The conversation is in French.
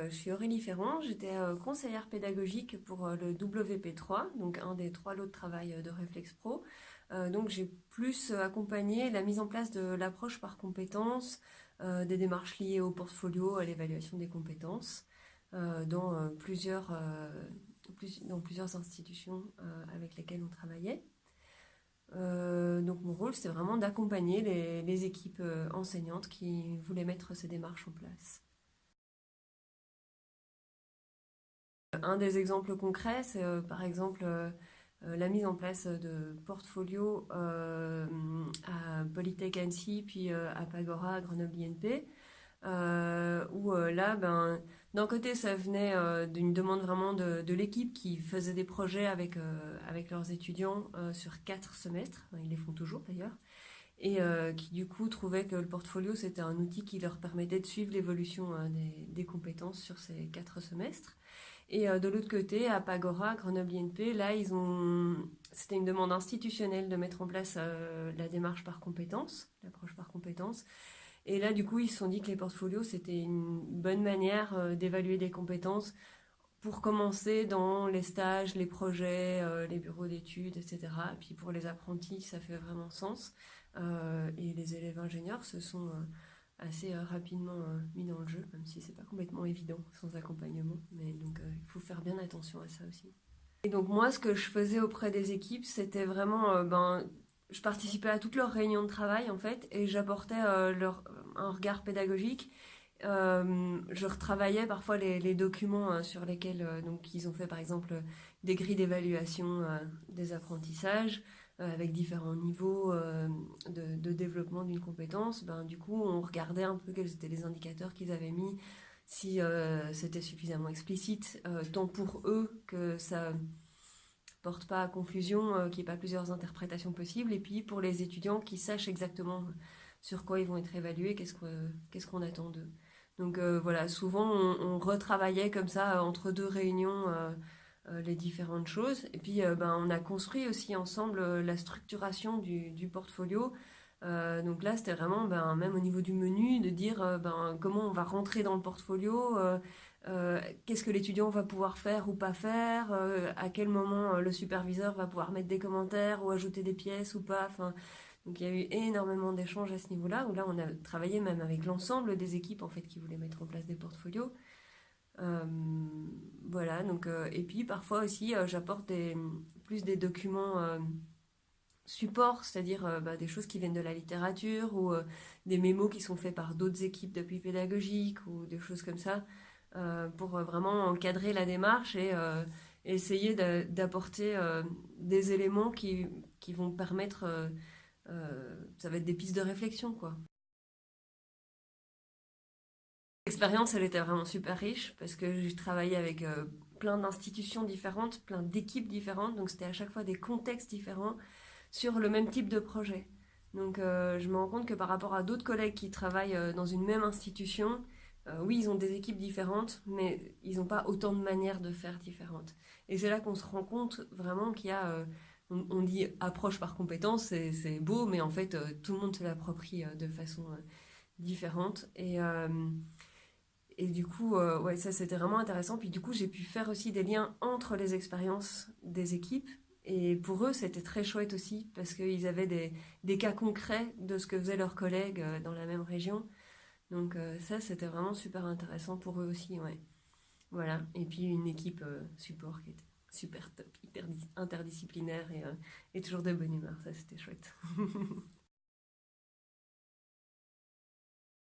je suis Aurélie Ferron, j'étais conseillère pédagogique pour le WP3, donc un des 3 lots de travail de Réflexe Pro. Donc j'ai plus accompagné la mise en place de l'approche par compétences, des démarches liées au portfolio, à l'évaluation des compétences, dans plusieurs institutions avec lesquelles on travaillait. Donc mon rôle, c'était vraiment d'accompagner les équipes enseignantes qui voulaient mettre ces démarches en place. Un des exemples concrets, c'est par exemple la mise en place de portfolios à Polytech Annecy, puis à Pagora, à Grenoble INP, où là, d'un côté, ça venait d'une demande vraiment de l'équipe qui faisait des projets avec leurs étudiants sur 4 semestres, enfin, ils les font toujours d'ailleurs, et qui du coup trouvaient que le portfolio, c'était un outil qui leur permettait de suivre l'évolution des compétences sur ces 4 semestres. Et de l'autre côté, à Pagora, Grenoble INP, là, c'était une demande institutionnelle de mettre en place la démarche par compétences, l'approche par compétences. Et là, du coup, ils se sont dit que les portfolios, c'était une bonne manière d'évaluer des compétences pour commencer dans les stages, les projets, les bureaux d'études, etc. Et puis pour les apprentis, ça fait vraiment sens. Et les élèves ingénieurs se sont assez rapidement mis dans le jeu, même si c'est pas complètement évident sans accompagnement. Mais donc il faut faire bien attention à ça aussi. Et donc moi, ce que je faisais auprès des équipes, c'était vraiment, je participais à toutes leurs réunions de travail en fait, et j'apportais un regard pédagogique. Je retravaillais parfois les documents sur lesquels donc ils ont fait par exemple des grilles d'évaluation des apprentissages avec différents niveaux de développement d'une compétence. Du coup, on regardait un peu quels étaient les indicateurs qu'ils avaient mis, si c'était suffisamment explicite, tant pour eux que ça porte pas à confusion, qu'il n'y ait pas plusieurs interprétations possibles, et puis pour les étudiants qui sachent exactement sur quoi ils vont être évalués, qu'est-ce qu'on attend d'eux. Donc voilà, souvent on retravaillait comme ça entre 2 réunions les différentes choses. Et puis on a construit aussi ensemble la structuration du portfolio. Donc là, c'était vraiment, même au niveau du menu, de dire comment on va rentrer dans le portfolio, qu'est-ce que l'étudiant va pouvoir faire ou pas faire, à quel moment le superviseur va pouvoir mettre des commentaires ou ajouter des pièces ou pas. Enfin, donc il y a eu énormément d'échanges à ce niveau-là, où là on a travaillé même avec l'ensemble des équipes en fait qui voulaient mettre en place des portfolios. Voilà, donc et puis parfois aussi j'apporte plus des documents support, c'est-à-dire des choses qui viennent de la littérature ou des mémos qui sont faits par d'autres équipes d'appui pédagogique ou des choses comme ça pour vraiment encadrer la démarche et essayer d'apporter des éléments qui vont permettre, ça va être des pistes de réflexion, quoi. L'expérience, elle était vraiment super riche parce que j'ai travaillé avec plein d'institutions différentes, plein d'équipes différentes, donc c'était à chaque fois des contextes différents sur le même type de projet. Donc je me rends compte que par rapport à d'autres collègues qui travaillent dans une même institution, oui, ils ont des équipes différentes, mais ils n'ont pas autant de manières de faire différentes. Et c'est là qu'on se rend compte vraiment qu'il y a, on dit approche par compétence, c'est beau, mais en fait tout le monde se l'approprie de façon différente. Et du coup, ouais, ça c'était vraiment intéressant. Puis du coup, j'ai pu faire aussi des liens entre les expériences des équipes. Et pour eux, c'était très chouette aussi, parce qu'ils avaient des cas concrets de ce que faisaient leurs collègues dans la même région. Donc ça, c'était vraiment super intéressant pour eux aussi, ouais. Voilà. Et puis une équipe support qui était super top, hyper interdisciplinaire et toujours de bonne humeur. Ça, c'était chouette.